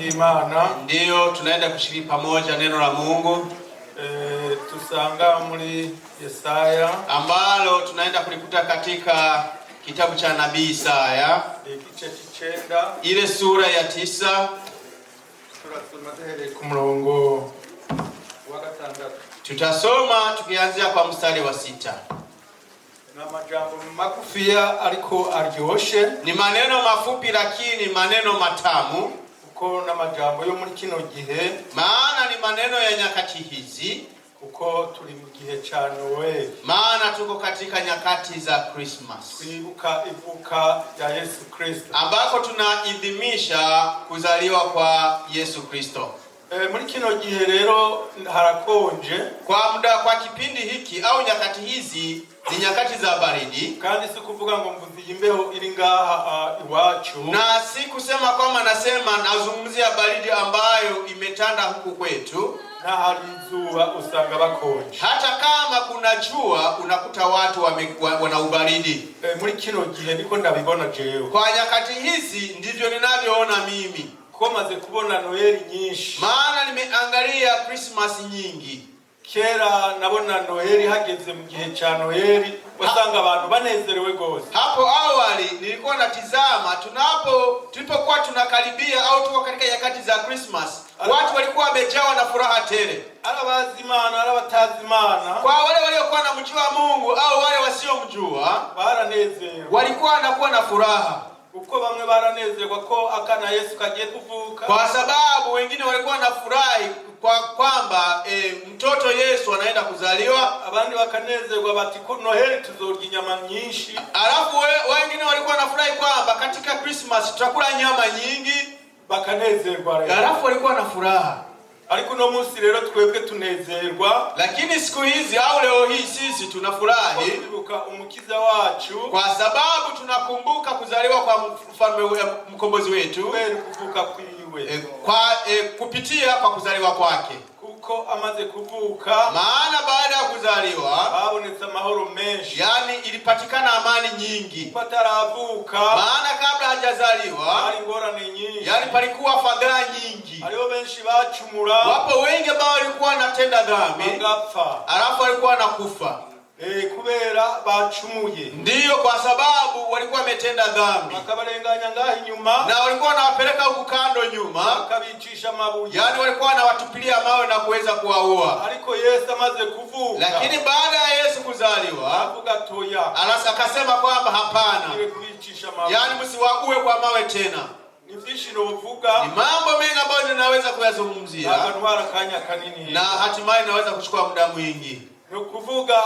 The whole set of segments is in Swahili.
ry'Imana. Ndio tunaenda kushiriki pamoja neno la Mungu. Tusanga muri Yesaya, ambalo tunaenda kulikuta katika kitabu cha nabii Isaya, igice c'icenda, ile sura ya 9. Turasoma ku murongo wa 6. Tutasoma tukianzia kwa mstari wa 6. Na majambo makufiya ariko aryoshe. Ni maneno mafupi lakini maneno matamu. Uko na majambo yo muri kino gihe, maana ni maneno ya nyakati hizi. Uko turi mu gihe cha Noel, maana tuko katika nyakati za Christmas. Twibuka ivuka ya Yesu Kristo, ambako tunaadhimisha kuzaliwa kwa Yesu Kristo. Muri kino gihe rero harakonje. Kwa kipindi hiki au nyakati hizi ni nyakati za baridi. Kandi si kuvuga ngo mvuzi imbeho iri ngaha iwacu. Na si kusema kwamba nasema nazungumzia baridi ambayo imetanda huku kwetu. Na hari izuba usanga bakonje. Hata kama kuna jua unakuta watu wana ubaridi. Muri kino gihe niko ndabibona jewe. Kwa nyakati hizi ndivyo ninavyoona mimi. Ko maze kubona Noel nyinshi. Maana nimeangalia Christmas nyingi. Kera nabona Noel hageze mu gihe cha Noel wasanga abantu banezerewe gose. Hapo awali nilikuwa natizama tulipokuwa tunakaribia au tuko katika nyakati za Christmas, watu walikuwa wamejawa na furaha tele. Arabazimana arabatazimana, kwa wale waliokuwa na mjua Mungu au wale wasiomjua, baranezerewe, walikuwa wanakuwa na furaha. Uko bamwe baranezerwa ko akana Yesu kagiye kuvuka, kwa sababu wengine walikuwa na furahi kwamba mtoto Yesu anaenda kuzaliwa. Abandi bakanezerwa bati ko Noheli tuzorya inyama nyinshi. Alafu wengine walikuwa na furahi kwamba katika Christmas tutakula nyama nyingi, bakanezerwa rero. Alafu walikuwa na furaha. Ariko no munsi rero twebwe tunezerwa, lakini siku hizi au leo hii sisi tunafurahi kukumbuka umukiza wacu, kwa sababu tunakumbuka kuzaliwa kwa mfalme mkombozi wetu, kuvuka kwiwe, kupitia kwa kuzaliwa kwake. Kuko amaze kuvuka, maana baada ya kuzaliwa habonetse amahoro menshi, yani ilipatikana amani nyingi. Pataravuka, maana kabla hajazaliwa hari ngorane nyingi, yani palikuwa fadhaa nyingi. Hariho benshi bacumura, wapo wengi ambao walikuwa wanatenda dhambi, bagapfa, alafu walikuwa wanakufa kubera bacumuye. Ndiyo, kwa sababu walikuwa wametenda dhambi, bakabarenganya ngaho inyuma, na walikuwa wanawapeleka huku kando nyuma, bakabicisha mabuye, yani walikuwa wanawatupilia mawe na kuweza kuwaua. Ariko Yesu amaze kuvuka, lakini baada ya Yesu kuzaliwa, avuga toya, alasa akasema kwamba hapana, yani msiwaue kwa mawe tena. Ni mambo mengi ambayo ninaweza kuyazungumzia, na hatimaye naweza kuchukua muda mwingi. Nukuvuga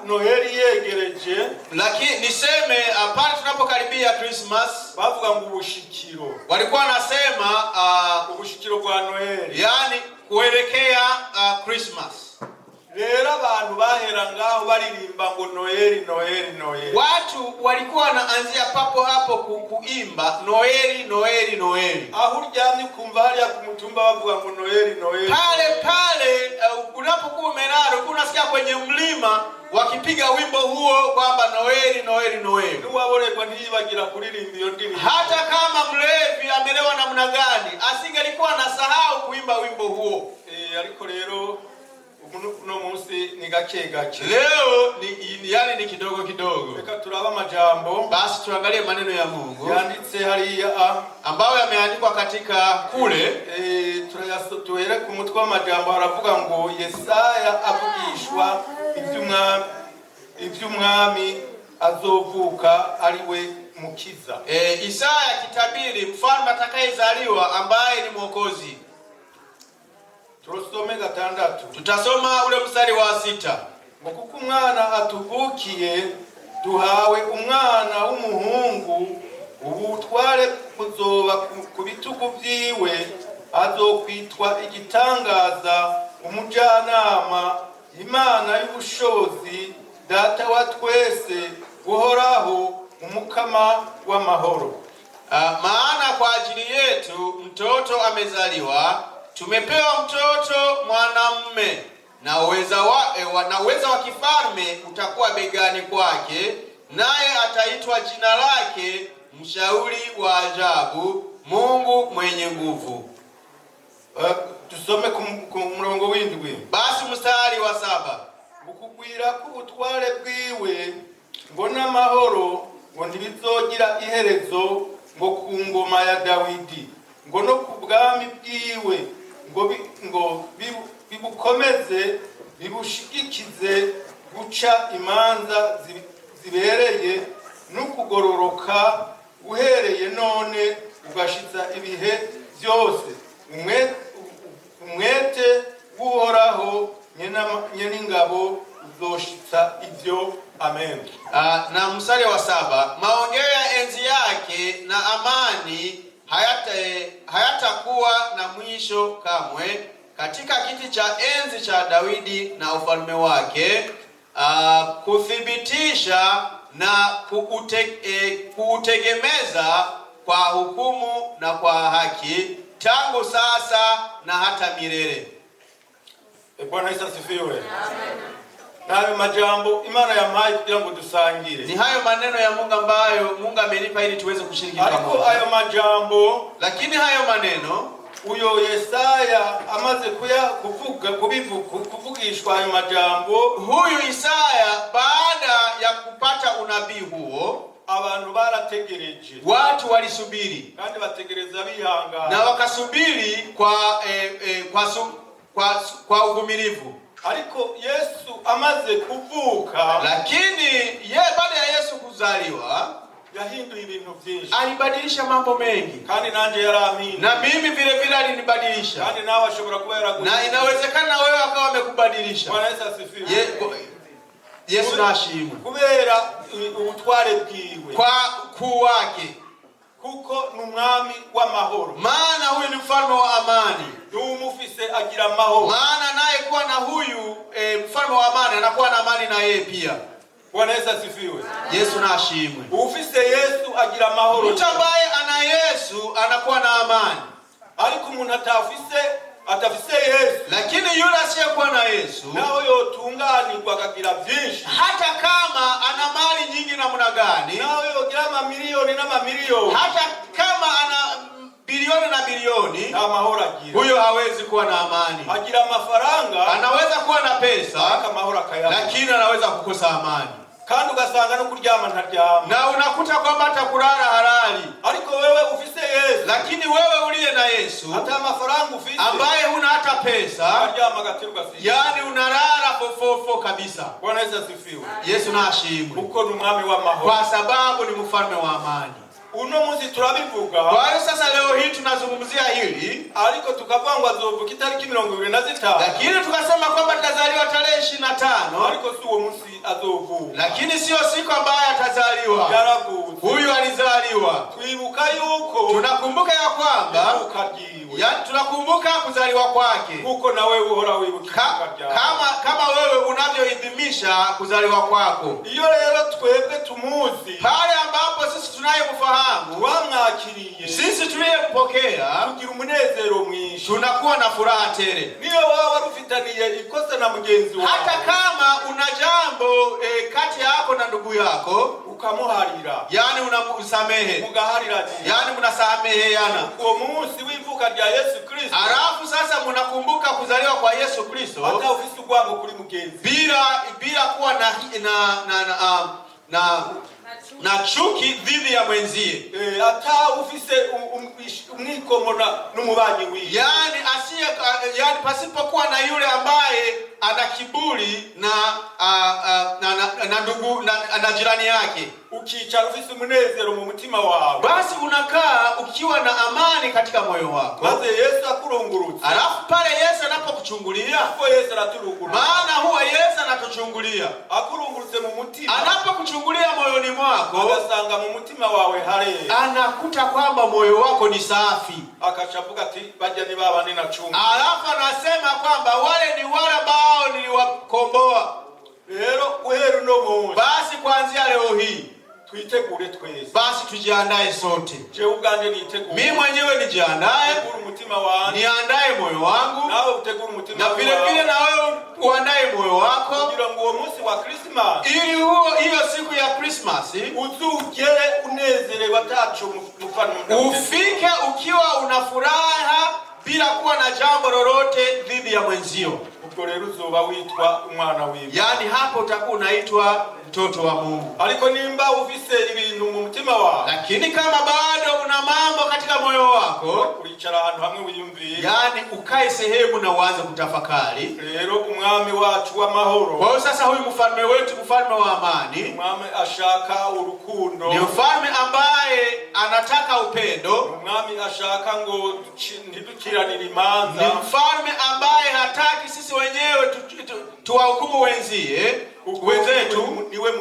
Noheli yegereje, lakini niseme pale tunapokaribia Christmas, bavuga ngo ubushikiro, walikuwa nasema ubushikiro bwa Noheli, yani kuelekea Christmas. Rero abantu bahera ngaho baririmba ngo Noheli Noheli Noheli. Watu walikuwa wanaanzia papo hapo kuimba Noheli Noheli Noheli. Aho uryamye kumva hariya ku mutumba bavuga ngo Noheli Noheli. Pale unapokuwa umelala unasikia kwenye mlima wakipiga wimbo huo kwamba Noheli Noheli Noheli. Nuwaboregwa ntiyibagira kuririmba iyo ndirimbo. Hata kama mlevi amelewa namna gani, asingelikuwa anasahau kuimba wimbo huo. Ariko rero no munsi ni gake gake. Leo ni kidogo kidogo. Reka turaba majambo. Basi tuangalie maneno ya Mungu yanditse hariya ambayo yameandikwa katika kule. Tuhere ku mutwe w'amajambo haravuga ngo Yesaya avugishwa ivy'umwami azovuka ariwe mukiza. Isaya kitabiri mfalme atakayezaliwa ambaye ni mwokozi. Turasome 6. Tutasoma ule mstari wa 6. Ngo kuko umwana atuvukiye, duhawe umwana w'umuhungu, ubutware buzoba ku bitugu vyiwe, azokwitwa igitangaza, umujyanama, Imana y'ubushobozi, data wa twese, guhoraho, umukama w'amahoro. Maana kwa ajili yetu mtoto amezaliwa, tumepewa mtoto mwanamume, na uweza wa kifalme utakuwa begani kwake, naye ataitwa jina lake Mshauri wa Ajabu, Mungu mwenye nguvu, Tusome ku murongo w'indwi. Basi mstari wa 7. Ukugwira k'ubutware bwiwe ngo n'amahoro ngo ntibizogira iherezo ngo ku ngoma ya Dawidi ngo no ku bwami bwiwe ngo bibukomeze bibushigikize guca imanza zibereye no kugororoka uhereye none ugashitsa ibihe byose. Umwete w'Uhoraho nyeningabo uzoshitsa ivyo. Amen. Na mstari wa 7, maongeo ya enzi yake na amani hayatakuwa na mwisho kamwe katika kiti cha enzi cha Daudi na ufalme wake, kuthibitisha na kuutegemeza kwa hukumu na kwa haki tangu sasa na hata milele. Bwana Yesu asifiwe. Amen. Na hayo majambo Imana yampaye kugira ngo dusangire. Ni hayo maneno ya Mungu ambayo Mungu amenipa ili tuweze kushiriki pamoja. Ariko hayo majambo, lakini hayo maneno uyo Yesaya amaze kuvugishwa hayo majambo, huyu Isaya baada ya kupata unabii huo, abantu barategereje, watu walisubiri, kandi bategereza bihangana, na wakasubiri kwa uvumilivu. Ariko Yesu amaze kuvuka, lakini baada ya Yesu kuzaliwa, yahinduye ibintu byinshi, alibadilisha mambo mengi, kandi nanje yaraamini, na mimi vile vile alinibadilisha, kandi nawe ashobora kuba yaraguye, na inawezekana wewe akawa amekubadilisha. Bwana Yesu asifiwe. Yesu na ashimwe kubera ubutware bwiwe, kwa kuwake, kuko numwami w'amahoro, maana huyu ni mfalme wa amani. Umufise agira amahoro, maana naye kuwa na huyu mfalme wa amani anakuwa na amani na yeye pia. Bwana Yesu asifiwe. Yesu na ashimwe. Ufise Yesu agira amahoro. Mtu ambaye ana Yesu anakuwa na amani. Ariko umuntu atafise Yesu, lakini yule asiyekuwa na Yesu, nawe yotunganirwa akagira byinshi, hata kama ana mali nyingi namna gani, nawe yogira mamilioni na mamilioni, hata kama ana bilioni na bilioni, na mahoro agira, huyo hawezi kuwa na amani. Agira mafaranga, anaweza kuwa na pesa, lakini anaweza kukosa amani. Kandi ugasanga no kuryama ntaryama, na unakuta kwamba atakulala halali. Ariko wewe ufise Yesu, lakini wewe uliye na Yesu, hata mafaranga ufise, ambaye huna hata pesa, unaryama gatiruka sisi, yani unalala fofofo kabisa. Bwana Yesu asifiwe. Yesu na ashimwe. Uko ni mwami wa mahoro, kwa sababu ni mfalme wa amani. Uno munsi turabivuga. Kwa hiyo sasa leo hii tunazungumzia hili, ariko tukavuga ngo azovuka itariki 25, lakini tukasema kwamba atazaliwa tarehe 25, ariko si uwo munsi azovuka, lakini sio siku ambayo atazaliwa. Huyu alizaliwa. Twibuka yuko, tunakumbuka ya kwamba tunakumbuka kuzaliwa kwake, huko na wewe uhora wibuka kama wewe unavyoidhimisha kuzaliwa kwako. Iyo rero twebwe tumuzi, pale ambapo sisi tunayemfahamu, wamwakiriye, sisi tuliyempokea, tugira umunezero mwinshi, tunakuwa na furaha tele. Niyo waba ufitaniye ikosa na mugenzi wako, hata kama una jambo kati yako na ndugu yako, ukamuharira, yani unamsamehe, mugaharira, yani mnasameheana, uwo munsi w'ivuka rya Yesu Kristo, alafu sasa mnakumbuka kuzaliwa kwa Yesu Kristo, hata ufise ugwango kuri mugenzi, bila kuwa na chuki dhidi ya mwenzie, hata ufise umwikomona n'umubanyi wiwe, yani pasipokuwa na yule ambaye ana kiburi na ndugu na jirani yake, ukicara ufise umunezero mu mutima wawe, basi unakaa ukiwa na amani katika moyo wako. Maze Yesu akurungurutse, alafu pale Yesu anapokuchungulia, kwa Yesu anaturungurutse, maana huwa Yesu anatuchungulia, akurungurutse mu mutima, anapokuchungulia moyoni mwako, agasanga mu mutima wawe harera, anakuta kwamba moyo wako ni safi, akachavuga ati bajya ni baba nina chungu, alafu anasema kwamba wale ni wale ambao niliwakomboa. Rero uheru no munsi, basi kuanzia leo hii twitegure twese, basi tujiandae sote. Je, uganje nitegure, mimi mwenyewe nijiandae, umutima wangu, niandae moyo wangu, nawe utegure umutima na vile vile na wewe uandae moyo wako, kugira ngo uwo munsi wa Christmas, ili hiyo siku ya Christmas uzugere unezerewe atacho mufano, ufike ukiwa una furaha bila kuwa na jambo lolote dhidi ya mwenzio. Ubwo rero uzoba witwa umwana w'Imana. Yani hapo utakuwa unaitwa mtoto wa Mungu. Ariko nimba ufise ibintu mu mutima wawe, lakini kama bado una mambo katika moyo wako, ulicara ahantu hamwe wiyumviye, yani ukae sehemu na uanze kutafakari. Rero umwami wacu w'amahoro, kwa sasa huyu mfalme wetu, mfalme wa amani, umwami ashaka urukundo, ni mfalme ambaye anataka upendo. Umwami ashaka ngo ntidukiranire imanza, ni mfalme ambaye hataki sisi wenyewe tuwahukumu wenzetu, niwe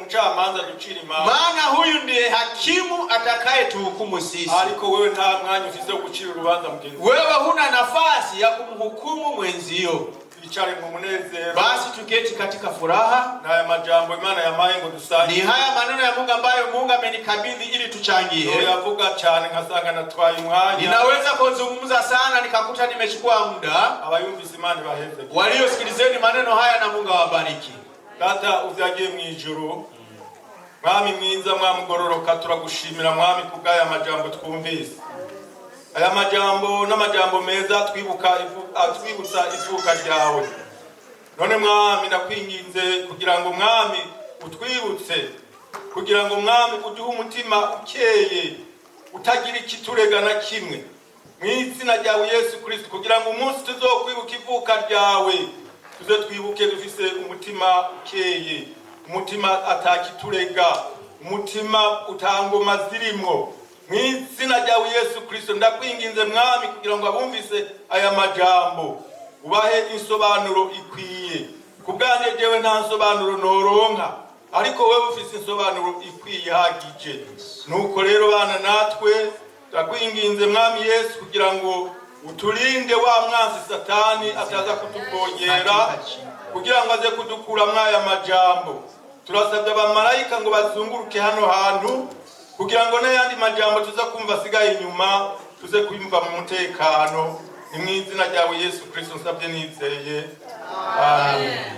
mcamanza ducira imanza. Maana huyu ndiye hakimu atakaye tuhukumu sisi. Ariko wewe nta mwanya ufise wo gucira urubanza mugenzi. Wewe huna nafasi ya kumhukumu mwenzio. Twicare mu munezero, basi tuketi katika furaha. Na haya majambo Imana yamaye ngo dusanye, ni haya maneno ya Mungu ambayo Mungu amenikabidhi ili tuchangie. Yavuga cyane nkasanga natwaye umwanya, ninaweza kuzungumza sana nikakuta nimechukua muda. Abayumvise Imana baheze, waliosikilizeni maneno haya na Mungu awabariki. Data uzagiye mu ijuru, Mwami mwiza, Mwami mugororoka, turagushimira Mwami kubw'aya majambo twumvise. Aya majambo n'amajambo meza twibutsa ivuka ryawe. None Mwami ndakwinginze kugira ngo Mwami utwibutse, kugira ngo Mwami uduhe umutima ukeye utagira ikiturega na kimwe, mu izina ryawe Yesu Kristo, kugira ngo umunsi tuzokwibuka ivuka ryawe tuze twibuke dufise umutima ukeye, umutima atakiturega, umutima utangoma zirimo. Mu izina ryawe Yesu Kristo ndakwinginze Mwami kugira ngo abumvise aya majambo ubahe insobanuro ikwiye. Kubwanjye jewe nta nsobanuro noronka, ariko wewe ufise insobanuro ikwiye hagije. Nuko rero bana natwe ndakwinginze Mwami Yesu kugira ngo uturinde wa mwanzi Satani ataza kutugongera, kugira ngo aze kudukura mwaya majambo. Turasabye abamarayika ngo bazunguruke hano hantu, kugira ngo n'ayandi majambo tuza kumva asigaye inyuma tuze kuyumva mu mutekano. Ni mu izina ryawe Yesu Kristo nsabye nizeye, amen.